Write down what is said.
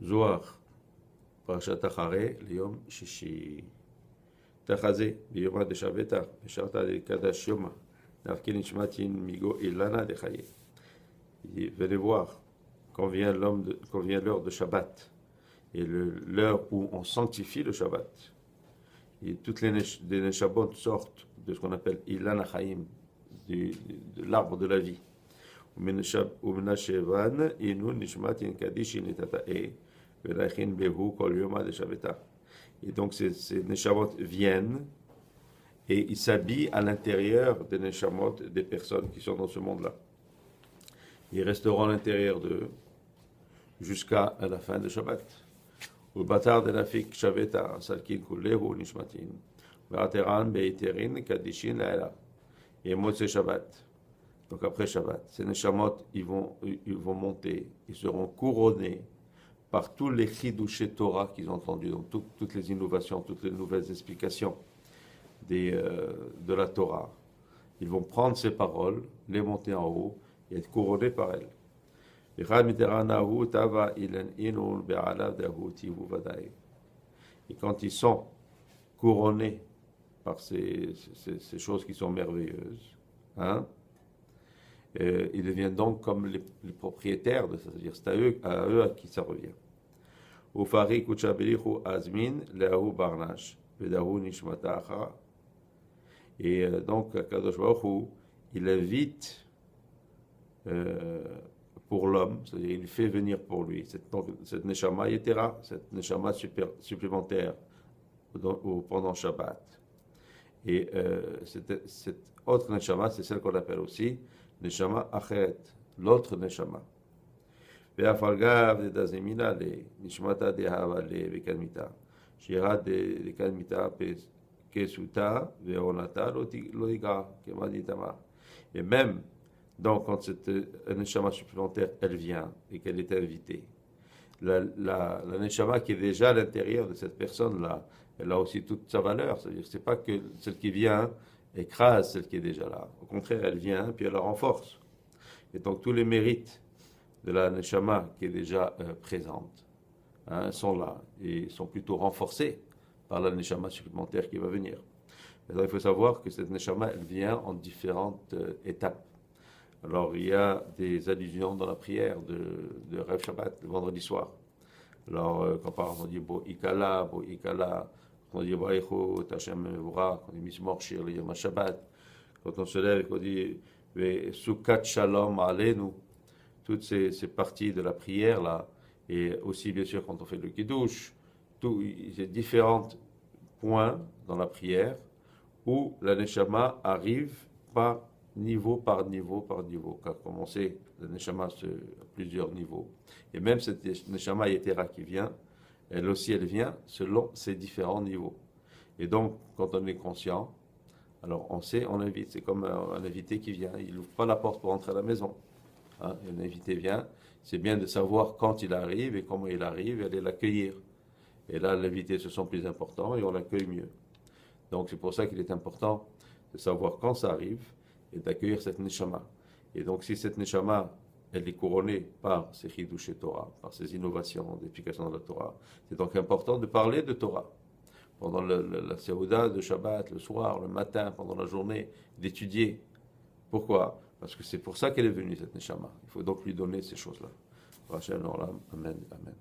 Zohar, Parashat Acharei, Liyom Shishi. Tachaze, Biyoma de Shaveta, Besharta de Kadash Yoma, Nafkin Nishmatin Migo Ilana de Chaye. Venez voir, quand vient l'heure de Shabbat, et l'heure où on sanctifie le Shabbat. Et toutes les Neshabot sortent de ce qu'on appelle Ilana Chaim, de l'arbre de la vie. Umenashevan, Inu Nishmatin Kadishin Etatae, Velachin Behu Kol Yoma de Shaveta. Et donc ces Neshamot viennent et ils s'habillent à l'intérieur des Neshamot des personnes qui sont dans ce monde-là. Ils resteront à l'intérieur d'eux jusqu'à la fin de Shabbat. Ou batar de nafik Shaveta, Salkin Kulehu Nishmatin, Barateran Beiterin Kadishin Laela. Et Motse Shabbat. Donc après Shabbat, ces Neshamot, ils vont monter, ils seront couronnés par tous les chidushé Torah qu'ils ont entendus, donc toutes les innovations, toutes les nouvelles explications de la Torah. Ils vont prendre ces paroles, les monter en haut et être couronnés par elles. Et quand ils sont couronnés par ces choses qui sont merveilleuses, hein, ils deviennent donc comme les propriétaires de ça, c'est-à-dire c'est à eux à qui ça revient. Et donc, Kadosh Baruch Hu, il invite pour l'homme, c'est-à-dire il fait venir pour lui cette Neshama Yetera, cette Neshama supplémentaire pendant Shabbat. Et cette autre Neshama, c'est celle qu'on appelle aussi Neshama Acheret, l'autre Neshama. Ve'afalgav de dazemina le nishmata de havale ve'kalmita, shira de kalmita kesuta ve'onata loiga kemaditama. Et même donc quand cette Neshama supplémentaire elle vient et qu'elle est invitée, la Neshama qui est déjà à l'intérieur de cette personne-là, elle a aussi toute sa valeur. C'est-à-dire c'est pas que celle qui vient écrase celle qui est déjà là. Au contraire, elle vient, puis elle la renforce. Et donc, tous les mérites de la Neshama qui est déjà présente sont là et sont plutôt renforcés par la Neshama supplémentaire qui va venir. Alors, il faut savoir que cette Neshama, elle vient en différentes étapes. Alors, il y a des allusions dans la prière de Rev Shabbat, le vendredi soir. Alors, quand par exemple on dit Bo Ikala, quand on dit Baïcho, Tachem Vura, quand on dit Mismor Shir le Yom Shabbat, quand on se lève et qu'on dit Sukat Shalom Alenu, toutes ces parties de la prière là, et aussi bien sûr quand on fait le Kiddush, il y a différents points dans la prière où la Neshama arrive par niveau, car comme on sait, la Neshama a plusieurs niveaux. Et même cette Neshama Yetera qui vient, elle aussi, elle vient selon ces différents niveaux. Et donc, quand on est conscient, alors on sait, on invite. C'est comme un invité qui vient, il n'ouvre pas la porte pour entrer à la maison. Hein, un invité vient, c'est bien de savoir quand il arrive et comment il arrive et aller l'accueillir. Et là, l'invité se sent plus important et on l'accueille mieux. Donc, c'est pour ça qu'il est important de savoir quand ça arrive et d'accueillir cette Neshama. Et donc, si cette Neshama, elle est couronnée par ces chidushé Torah, par ces innovations d'explication de la Torah, c'est donc important de parler de Torah. Pendant la Seuda de Shabbat, le soir, le matin, pendant la journée, d'étudier. Pourquoi? Parce que c'est pour ça qu'elle est venue, cette Neshama. Il faut donc lui donner ces choses-là. Amen, amen.